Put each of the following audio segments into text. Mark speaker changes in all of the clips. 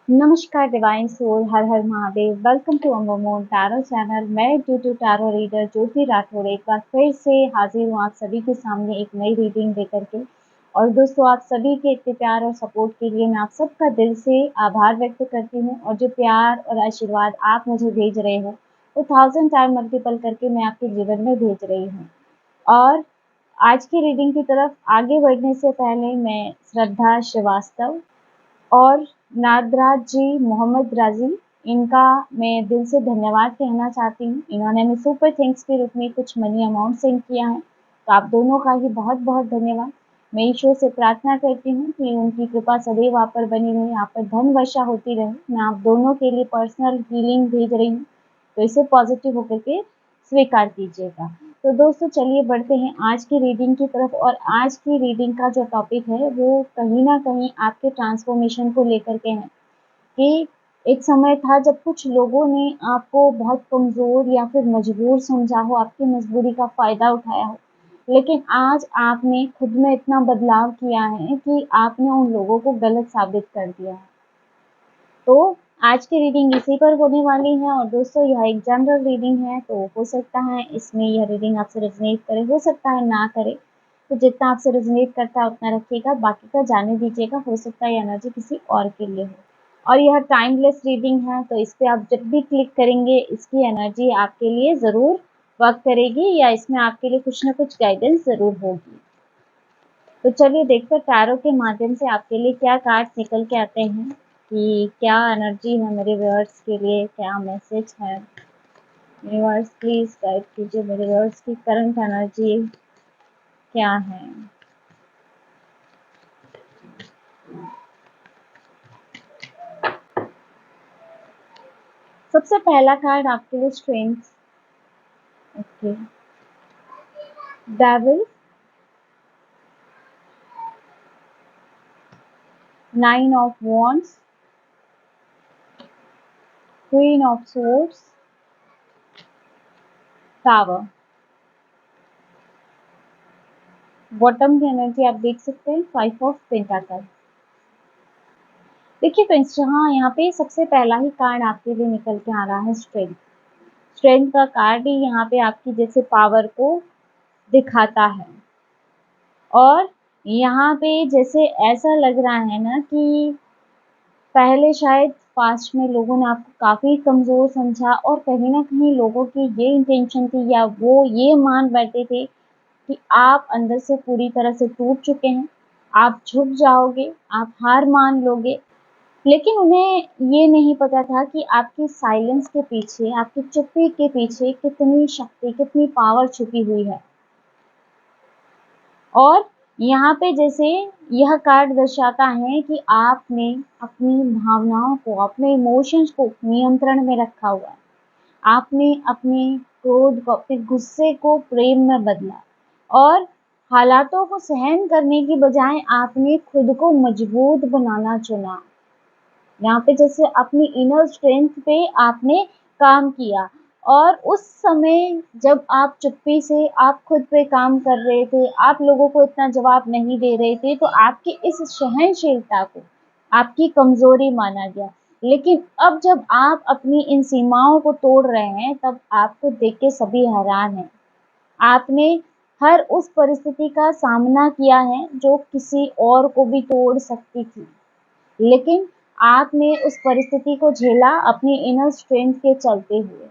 Speaker 1: नमस्कार divine soul, Har Har Mahadev. Welcome to Amar moon tarot channel. मैं ट्यूटू टैरो रीडर ज्योति राठौड़ एक बार फिर से हाजिर हूँ आप सभी के सामने एक नई रीडिंग लेकर के। और दोस्तों, आप सभी के इतने प्यार और सपोर्ट के लिए मैं आप सबका दिल से आभार व्यक्त करती हूँ। और जो प्यार और आशीर्वाद आप मुझे भेज रहे हो वो 1000 टाइम मल्टीपल करके मैं आपके जीवन में भेज रही हूँ। और आज की रीडिंग की तरफ आगे बढ़ने से पहले मैं श्रद्धा श्रीवास्तव और नागराज जी, मोहम्मद राजी, इनका मैं दिल से धन्यवाद कहना चाहती हूँ। इन्होंने हमें सुपर थैंक्स के रूप में कुछ मनी अमाउंट सेंड किया है, तो आप दोनों का ही बहुत बहुत धन्यवाद। मैं ईश्वर से प्रार्थना करती हूँ कि उनकी कृपा सदैव आप पर बनी रहे, आप पर धन वर्षा होती रहे। मैं आप दोनों के लिए पर्सनल हीलिंग भेज रही हूँ, तो इसे पॉजिटिव होकर के स्वीकार कीजिएगा। तो दोस्तों, चलिए बढ़ते हैं आज की रीडिंग की तरफ। और आज की रीडिंग का जो टॉपिक है वो कहीं ना कहीं आपके ट्रांसफॉर्मेशन को लेकर के है कि एक समय था जब कुछ लोगों ने आपको बहुत कमज़ोर या फिर मजबूर समझा हो, आपकी मजबूरी का फ़ायदा उठाया हो। लेकिन आज आपने खुद में इतना बदलाव किया है कि आपने उन लोगों को गलत साबित कर दिया है। तो आज की रीडिंग इसी पर होने वाली है। और दोस्तों, यह एक जनरल रीडिंग है, तो हो सकता है इसमें यह रीडिंग आपसे रेजोनेट करे, हो सकता है ना करे। तो जितना आपसे रेजोनेट करता है उतना रखिएगा, बाकी का जाने दीजिएगा। हो सकता है ये एनर्जी किसी और के लिए हो। और यह टाइमलेस रीडिंग है, तो इस पर आप जब भी क्लिक करेंगे इसकी एनर्जी आपके लिए ज़रूर वर्क करेगी, या इसमें आपके लिए कुछ ना कुछ गाइडेंस ज़रूर होगी। तो चलिए देखते हैं टैरो के माध्यम से आपके लिए क्या कार्ड्स निकल के आते हैं, कि क्या एनर्जी है मेरे व्यूअर्स के लिए, क्या मैसेज है। व्यूअर्स प्लीज गाइड कीजिए, मेरे व्यूअर्स की करंट एनर्जी क्या है। सबसे पहला कार्ड आपके लिए strength. Okay, devil, 9 of wands, queen of swords, tower. Bottom की एनर्जी आप देख सकते हैं 5 ऑफ पेंटाकल। देखिए फ्रेंड्स, जहाँ यहाँ पे सबसे पहला ही कार्ड आपके लिए निकल के आ रहा है स्ट्रेंथ। स्ट्रेंथ का कार्ड ही यहाँ पे आपकी जैसे पावर को दिखाता है। और यहाँ पे जैसे ऐसा लग रहा है ना कि पहले शायद पास्ट में लोगों ने आपको काफ़ी कमज़ोर समझा, और कहीं ना कहीं लोगों की ये इंटेंशन थी या वो ये मान बैठे थे कि आप अंदर से पूरी तरह से टूट चुके हैं, आप झुक जाओगे, आप हार मान लोगे। लेकिन उन्हें ये नहीं पता था कि आपकी साइलेंस के पीछे, आपकी चुप्पी के पीछे कितनी शक्ति, कितनी पावर छुपी हुई है। और यहाँ पे जैसे यह कार्ड दर्शाता है कि आपने अपनी भावनाओं को, अपने इमोशंस को नियंत्रण में रखा हुआ है। आपने अपने क्रोध को, अपने गुस्से को प्रेम में बदला, और हालातों को सहन करने की बजाय आपने खुद को मजबूत बनाना चुना। यहाँ पे जैसे अपनी इनर स्ट्रेंथ पे आपने काम किया। और उस समय जब आप चुप्पी से आप खुद पे काम कर रहे थे, आप लोगों को इतना जवाब नहीं दे रहे थे, तो आपकी इस सहनशीलता को आपकी कमजोरी माना गया। लेकिन अब जब आप अपनी इन सीमाओं को तोड़ रहे हैं, तब आपको देख के सभी हैरान हैं। आपने हर उस परिस्थिति का सामना किया है जो किसी और को भी तोड़ सकती थी, लेकिन आपने उस परिस्थिति को झेला अपनी इनर स्ट्रेंथ के चलते हुए।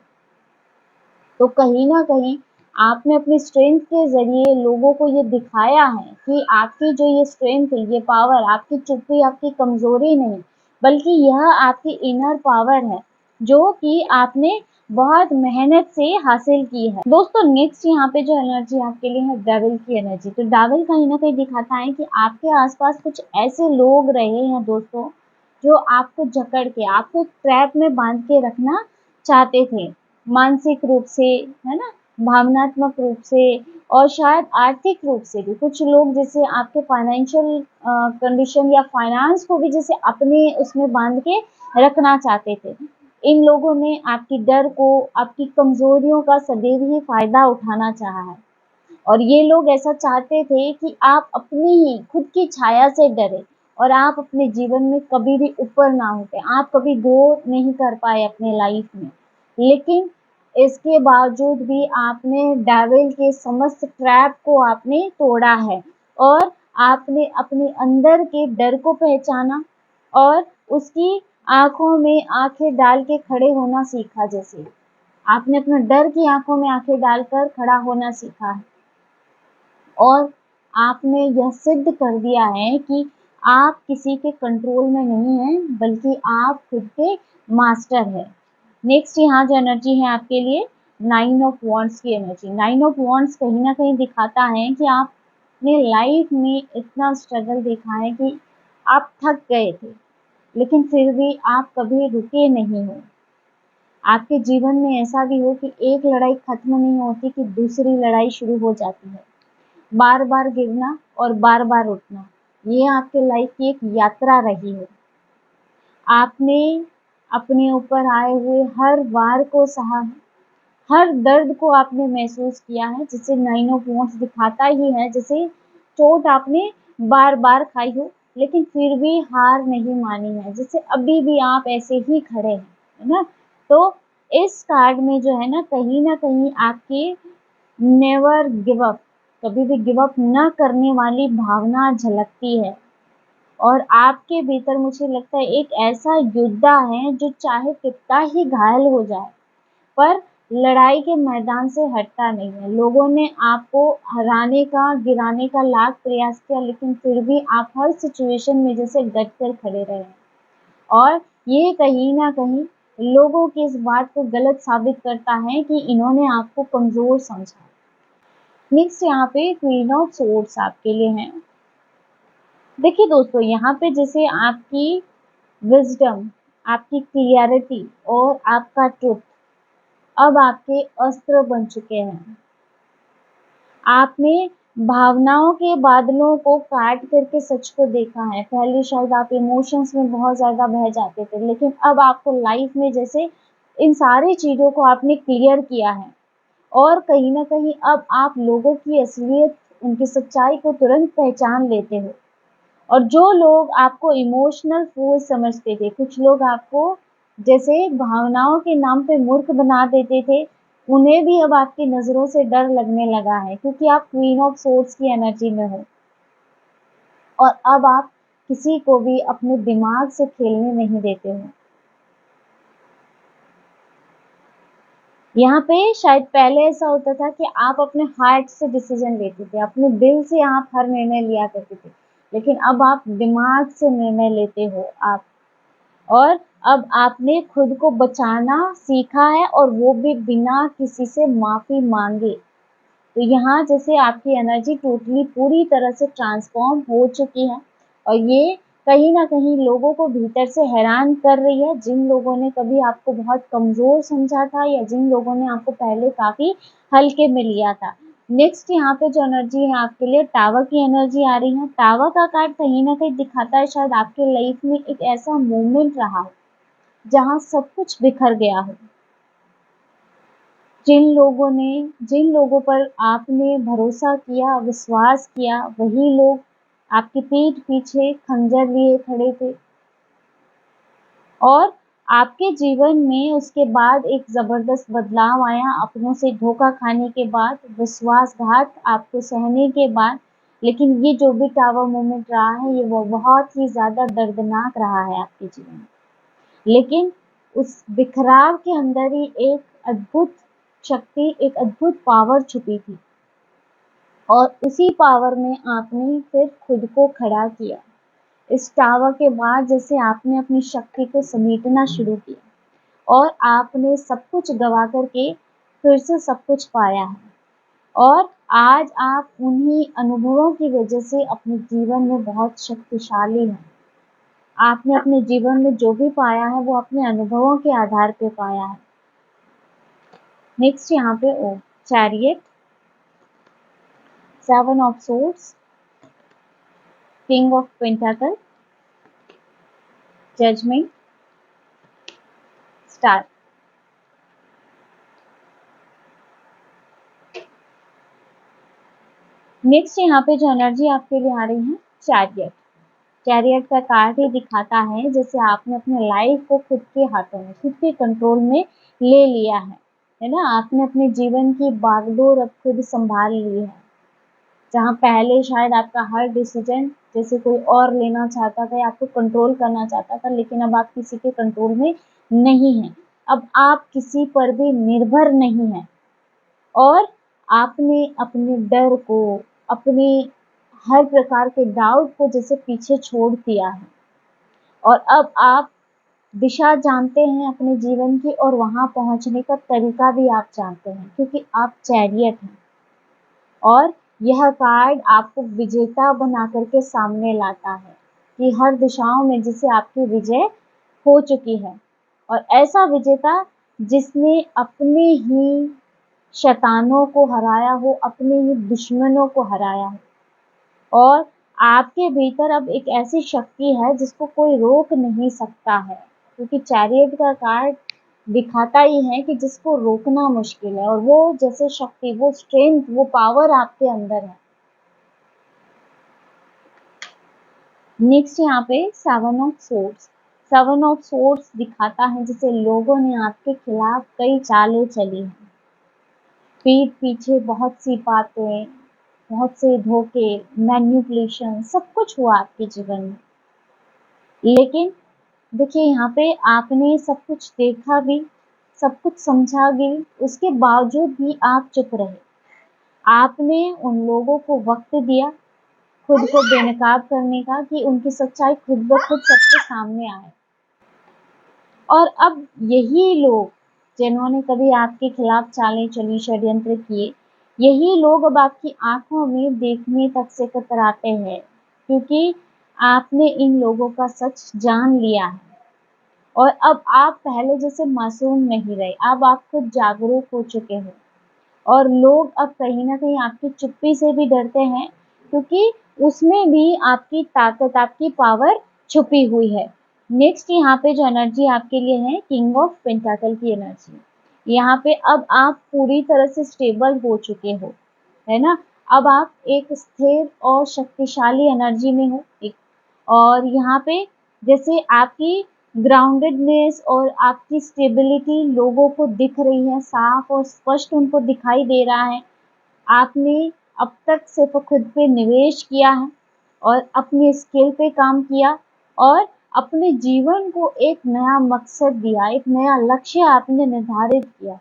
Speaker 1: तो कहीं ना कहीं आपने अपनी स्ट्रेंथ के जरिए लोगों को ये दिखाया है कि आपकी जो ये स्ट्रेंथ है, ये पावर, आपकी चुप्पी आपकी कमजोरी नहीं, बल्कि यह आपकी इनर पावर है, जो कि आपने बहुत मेहनत से हासिल की है। दोस्तों, नेक्स्ट यहाँ पे जो एनर्जी आपके लिए है डेविल की एनर्जी। तो डेविल कहीं ना कहीं दिखाता है कि आपके आसपास कुछ ऐसे लोग रहे हैं दोस्तों, जो आपको जकड़ के, आपको ट्रैप में बांध के रखना चाहते थे, मानसिक रूप से, है ना, भावनात्मक रूप से, और शायद आर्थिक रूप से भी। कुछ लोग जैसे आपके फाइनेंशियल कंडीशन या फाइनेंस को भी जैसे अपने उसमें बांध के रखना चाहते थे। इन लोगों ने आपकी डर को, आपकी कमजोरियों का सदैव ही फायदा उठाना चाहा है। और ये लोग ऐसा चाहते थे कि आप अपनी ही खुद की छाया से डरे, और आप अपने जीवन में कभी भी ऊपर ना उठे, आप कभी ग्रो नहीं कर पाए अपने लाइफ में, लेकिन इसके बावजूद भी आपने डेविल के समस्त ट्रैप को आपने तोड़ा है और आपने अपने अंदर के डर को पहचाना और उसकी आंखों में आंखें डाल के खड़े होना सीखा। जैसे आपने अपना डर की आंखों में आंखें डालकर खड़ा होना सीखा है और आपने यह सिद्ध कर दिया है कि आप किसी के कंट्रोल में नहीं हैं, बल्कि आप खुद के मास्टर हैं। नेक्स्ट यहाँ जो एनर्जी है आपके लिए 9 ऑफ वॉन्ड्स की एनर्जी। 9 ऑफ वॉन्ड्स कहीं ना कहीं दिखाता है कि आपने लाइफ में इतना स्ट्रगल देखा है कि आप थक गए थे, लेकिन फिर भी आप कभी रुके नहीं हो। आपके जीवन में ऐसा भी हो कि एक लड़ाई खत्म नहीं होती कि दूसरी लड़ाई शुरू हो जाती है। बार बार गिरना और बार बार उठना, ये आपके लाइफ की एक यात्रा रही है। आपने अपने ऊपर आए हुए हर वार को सहा है, हर दर्द को आपने महसूस किया है, जिसे 9 ऑफ वॉन्ड्स दिखाता ही है। जैसे चोट आपने बार बार खाई हो, लेकिन फिर भी हार नहीं मानी है, जैसे अभी भी आप ऐसे ही खड़े हैं, है ना। तो इस कार्ड में जो है ना कहीं आपके नेवर गिव अप, कभी भी गिव अप न करने वाली भावना झलकती है और आपके भीतर मुझे लगता है एक ऐसा योद्धा है जो चाहे कितना ही घायल हो जाए पर लड़ाई के मैदान से हटता नहीं है। लोगों ने आपको हराने का, गिराने का लाख प्रयास किया, लेकिन फिर भी आप हर सिचुएशन में जैसे डट कर खड़े रहे और ये कहीं ना कहीं लोगों की इस बात को गलत साबित करता है कि इन्होंने आपको कमजोर समझा। नेक्स्ट यहाँ पे क्वीन ऑफ सोर्ड्स आपके लिए है। देखिए दोस्तों, यहाँ पे जैसे आपकी विजडम, आपकी क्लियरिटी और आपका ट्रुथ अब आपके अस्त्र बन चुके हैं। आपने भावनाओं के बादलों को काट करके सच को देखा है। पहले शायद आप इमोशंस में बहुत ज्यादा बह जाते थे, लेकिन अब आपको लाइफ में जैसे इन सारी चीजों को आपने क्लियर किया है और कहीं ना कहीं अब आप लोगों की असलियत, उनकी सच्चाई को तुरंत पहचान लेते हो। और जो लोग आपको इमोशनल फूल समझते थे, कुछ लोग आपको जैसे भावनाओं के नाम पे मूर्ख बना देते थे, उन्हें भी अब आपकी नजरों से डर लगने लगा है, क्योंकि आप क्वीन ऑफ सोर्ड्स की एनर्जी में हो और अब आप किसी को भी अपने दिमाग से खेलने नहीं देते हो। यहाँ पे शायद पहले ऐसा होता था कि आप अपने हार्ट से डिसीजन लेते थे, अपने दिल से आप हर निर्णय लिया करते थे, लेकिन अब आप दिमाग से निर्णय लेते हो आप। और अब आपने खुद को बचाना सीखा है और वो भी बिना किसी से माफी मांगे। तो यहाँ जैसे आपकी एनर्जी टोटली पूरी तरह से ट्रांसफॉर्म हो चुकी है और ये कहीं ना कहीं लोगों को भीतर से हैरान कर रही है, जिन लोगों ने कभी आपको बहुत कमजोर समझा था या जिन लोगों ने आपको पहले काफी हल्के में लिया था। नेक्स्ट यहाँ पे जो एनर्जी है आपके लिए टावर की एनर्जी आ रही है। टावर का कार्ड कहीं ना कहीं दिखाता है शायद आपके लाइफ में एक ऐसा मोमेंट रहा हो जहाँ सब कुछ बिखर गया हो। जिन लोगों पर आपने भरोसा किया, विश्वास किया, वही लोग आपकी पीठ पीछे खंजर लिए खड़े थे और आपके जीवन में उसके बाद एक जबरदस्त बदलाव आया। अपनों से धोखा खाने के बाद, विश्वासघात आपको सहने के बाद, लेकिन ये जो भी टावर मोमेंट रहा है ये वो बहुत ही ज्यादा दर्दनाक रहा है आपके जीवन में। लेकिन उस बिखराव के अंदर ही एक अद्भुत शक्ति, एक अद्भुत पावर छुपी थी और उसी पावर में आपने फिर खुद को खड़ा किया। इस टावर के बाद जैसे आपने अपनी शक्ति को समेटना शुरू किया और आपने सब कुछ गवा करके फिर से सब कुछ पाया है और आज आप उन्हीं अनुभवों की वजह से अपने जीवन में बहुत शक्तिशाली हैं। आपने अपने जीवन में जो भी पाया है वो अपने अनुभवों के आधार पे पाया है। नेक्स्ट यहाँ पे ओ chariot, 7 of swords, king of pentacle, judgement, star. Next यहाँ पे जो एनर्जी आपके लिए आ रही है चैरियट। चैरियट का कार्ड ही दिखाता है जैसे आपने अपने लाइफ को खुद के हाथों में, खुद के कंट्रोल में ले लिया है ना। आपने अपने जीवन की बागडोर अब खुद संभाल ली है। जहाँ पहले शायद आपका हर डिसीजन जैसे कोई और लेना चाहता था या आपको कंट्रोल करना चाहता था, लेकिन अब आप किसी के कंट्रोल में नहीं हैं। अब आप किसी पर भी निर्भर नहीं हैं और आपने अपने डर को, अपने हर प्रकार के डाउट को जैसे पीछे छोड़ दिया है और अब आप दिशा जानते हैं अपने जीवन की और वहाँ पहुँचने का तरीका भी आप जानते हैं, क्योंकि आप चैरियट हैं। और यह कार्ड आपको विजेता बना करके सामने लाता है कि हर दिशाओं में जिसे आपकी विजय हो चुकी है, और ऐसा विजेता जिसने अपने ही शैतानों को हराया हो, अपने ही दुश्मनों को हराया हो। और आपके भीतर अब एक ऐसी शक्ति है जिसको कोई रोक नहीं सकता है, क्योंकि चैरियट का कार्ड दिखाता ही है कि जिसको रोकना मुश्किल है, और वो जैसे शक्ति, वो स्ट्रेंथ, वो पावर आपके अंदर है। नेक्स्ट यहाँ पे 7 ऑफ सोर्ड्स। 7 ऑफ सोर्ड्स दिखाता है जैसे लोगों ने आपके खिलाफ कई चालें चली हैं, पीठ पीछे बहुत सी बातें, बहुत से धोखे, मैनिपुलेशन, सब कुछ हुआ आपके जीवन में। लेकिन देखिए यहाँ पे आपने सब कुछ देखा भी, सब कुछ समझा भी, उसके बावजूद भी आप चुप रहे। आपने उन लोगों को वक्त दिया खुद को बेनकाब करने का कि उनकी सच्चाई खुद ब खुद सबके सामने आए। और अब यही लोग जिन्होंने कभी आपके खिलाफ चालें चली, षड्यंत्र किए, यही लोग अब आपकी आंखों में देखने तक से कतराते हैं, क्योंकि आपने इन लोगों का सच जान लिया है। और अब आप पहले जैसे मासूम नहीं रहे, अब आप खुद जागरूक हो चुके हो और लोग अब कहीं ना कहीं आपकी चुप्पी से भी डरते हैं, क्योंकि उसमें भी आपकी ताकत, आपकी पावर छुपी हुई है। नेक्स्ट यहाँ पे जो एनर्जी आपके लिए है, किंग ऑफ पेंटाकल की एनर्जी। यहाँ पे अब आप पूरी तरह से स्टेबल हो चुके हो, है ना। अब आप एक स्थिर और शक्तिशाली एनर्जी में हो एक, और यहाँ पे जैसे आपकी ग्राउंडेडनेस और आपकी स्टेबिलिटी लोगों को दिख रही है, साफ और स्पष्ट उनको दिखाई दे रहा है। आपने अब तक सिर्फ खुद पे निवेश किया है और अपने स्किल पे काम किया और अपने जीवन को एक नया मकसद दिया, एक नया लक्ष्य आपने निर्धारित किया,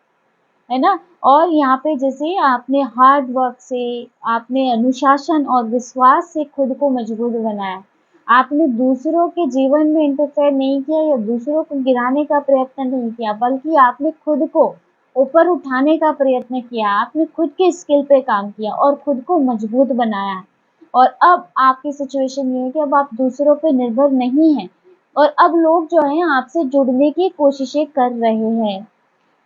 Speaker 1: है ना। और यहाँ पे जैसे आपने हार्ड वर्क से, आपने अनुशासन और विश्वास से खुद को मजबूत बनाया। आपने दूसरों के जीवन में इंटरफेयर नहीं किया या दूसरों को गिराने का प्रयत्न नहीं किया, बल्कि आपने खुद को ऊपर उठाने का प्रयत्न किया। आपने खुद के स्किल पे काम किया और खुद को मजबूत बनाया। और अब आपकी सिचुएशन ये है कि अब आप दूसरों पे निर्भर नहीं हैं और अब लोग जो हैं आपसे जुड़ने की कोशिशें कर रहे हैं,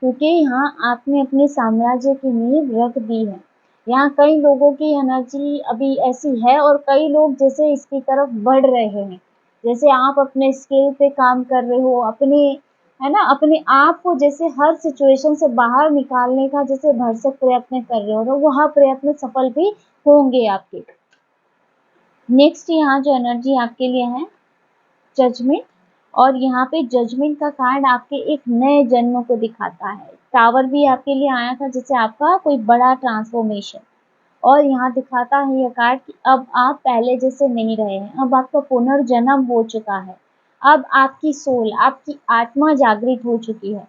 Speaker 1: क्योंकि यहाँ आपने अपने साम्राज्य की नींव रख दी है। यहाँ कई लोगों की एनर्जी अभी ऐसी है और कई लोग जैसे इसकी तरफ बढ़ रहे हैं, जैसे आप अपने स्किल पे काम कर रहे हो, अपने, है ना, अपने आप को जैसे हर सिचुएशन से बाहर निकालने का जैसे भरसक प्रयत्न कर रहे हो, तो वह प्रयत्न सफल भी होंगे आपके। नेक्स्ट यहाँ जो एनर्जी आपके लिए है, जजमेंट। और यहाँ पे जजमेंट का कार्ड आपके एक नए जन्म को दिखाता है। टावर भी आपके लिए आया था, जिससे आपका कोई बड़ा ट्रांसफॉर्मेशन, और यहाँ दिखाता है यह कार्ड कि अब आप पहले जैसे नहीं रहे हैं, अब आपका पुनर्जन्म हो चुका है। अब आपकी सोल, आपकी आत्मा जागृत हो चुकी है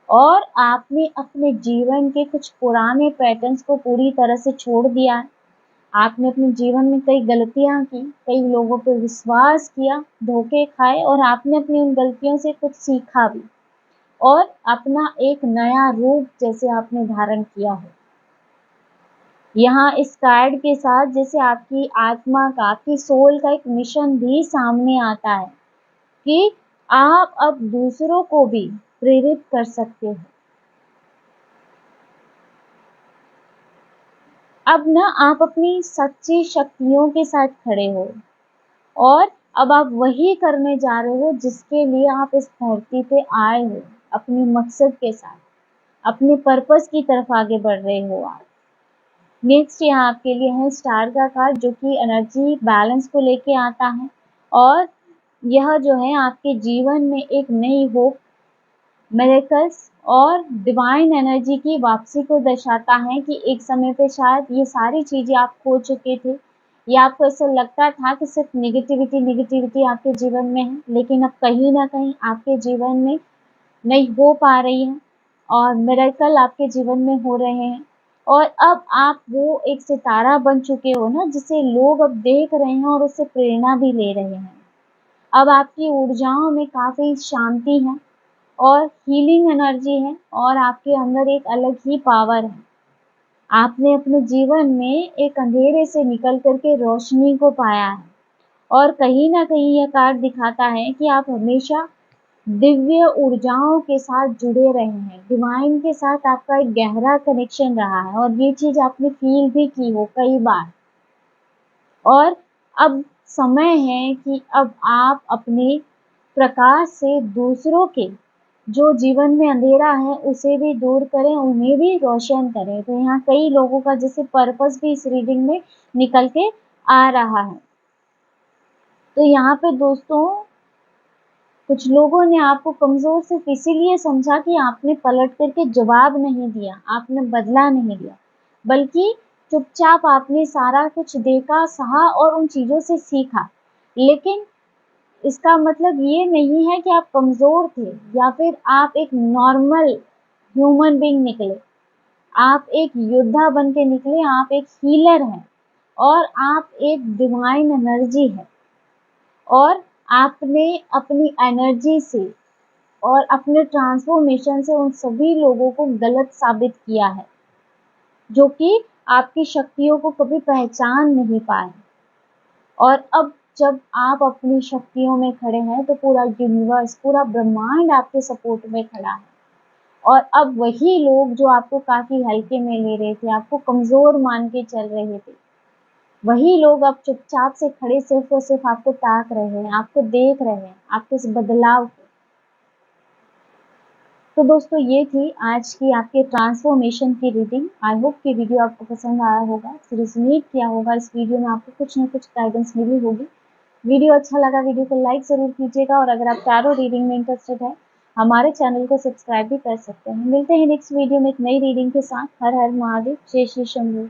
Speaker 1: और आपने अपने जीवन के कुछ पुराने पैटर्न्स को पूरी तरह से छोड़ दिया है। आपने अपने जीवन में कई गलतियां की, कई लोगों पर विश्वास किया, धोखे खाए, और आपने अपनी उन गलतियों से कुछ सीखा भी और अपना एक नया रूप जैसे आपने धारण किया हो। यहाँ इस कार्ड के साथ जैसे आपकी आत्मा का, आपकी सोल का एक मिशन भी सामने आता है कि आप अब दूसरों को भी प्रेरित कर सकते हो। अब ना आप अपनी सच्ची शक्तियों के साथ खड़े हो और अब आप वही करने जा रहे हो जिसके लिए आप इस धरती पे आए हो, अपने मकसद के साथ, अपने पर्पस की तरफ आगे बढ़ रहे हो आप। नेक्स्ट यहाँ आपके लिए है स्टार का कार्ड, जो कि एनर्जी बैलेंस को लेके आता है और यह जो है आपके जीवन में एक नई होप, मिरेकल्स और डिवाइन एनर्जी की वापसी को दर्शाता है कि एक समय पे शायद ये सारी चीज़ें आप खो चुके थे या आपको ऐसा लगता था कि सिर्फ नेगेटिविटी आपके जीवन में है, लेकिन अब कहीं ना कहीं आपके जीवन में नई होप आ रही है और मिरेकल आपके जीवन में हो रहे हैं। और अब आप वो एक सितारा बन चुके हो ना, जिसे लोग अब देख रहे हैं और उससे प्रेरणा भी ले रहे हैं। अब आपकी ऊर्जाओं में काफ़ी शांति है और हीलिंग एनर्जी है और आपके अंदर एक अलग ही पावर है। आपने अपने जीवन में एक अंधेरे से निकल करके रोशनी को पाया है और कहीं ना कहीं यह कार्ड दिखाता है कि आप हमेशा दिव्य ऊर्जाओं के साथ जुड़े रहे हैं। डिवाइन के साथ आपका एक गहरा कनेक्शन रहा है और ये चीज़ आपने फील भी की हो कई बार। और अब समय है कि अब आप अपने प्रकाश से दूसरों के जो जीवन में अंधेरा है उसे भी दूर करें, उन्हें भी रोशन करें। तो यहाँ कई लोगों का जैसे पर्पस भी इस रीडिंग में निकल के आ रहा है। तो यहाँ पे दोस्तों कुछ लोगों ने आपको कमज़ोर सिर्फ इसीलिए समझा कि आपने पलट करके जवाब नहीं दिया, आपने बदला नहीं दिया, बल्कि चुपचाप आपने सारा कुछ देखा, सहा और उन चीज़ों से सीखा। लेकिन इसका मतलब ये नहीं है कि आप कमज़ोर थे या फिर आप एक नॉर्मल ह्यूमन बीइंग निकले। आप एक योद्धा बन के निकले, आप एक हीलर हैं और आप एक डिवाइन एनर्जी है। और आपने अपनी एनर्जी से और अपने ट्रांसफॉर्मेशन से उन सभी लोगों को गलत साबित किया है, जो कि आपकी शक्तियों को कभी पहचान नहीं पाए। और अब जब आप अपनी शक्तियों में खड़े हैं तो पूरा यूनिवर्स, पूरा ब्रह्मांड आपके सपोर्ट में खड़ा है। और अब वही लोग जो आपको काफ़ी हल्के में ले रहे थे, आपको कमज़ोर मान के चल रहे थे, वही लोग अब चुपचाप से खड़े सिर्फ और सिर्फ आपको ताक रहे हैं, आपको देख रहे हैं, आपके इस बदलाव को। तो दोस्तों ये थी आज की आपके ट्रांसफॉर्मेशन की रीडिंग। आई होप कि वीडियो आपको पसंद आया होगा, रेजोनेट किया होगा। इस वीडियो में आपको कुछ ना कुछ गाइडेंस मिली होगी। वीडियो अच्छा लगा, वीडियो को लाइक ज़रूर कीजिएगा और अगर आप टैरो रीडिंग में इंटरेस्टेड है, हमारे चैनल को सब्सक्राइब भी कर सकते हैं। मिलते हैं नेक्स्ट वीडियो में एक नई रीडिंग के साथ। हर हर महादेव, जय श्री शंभू।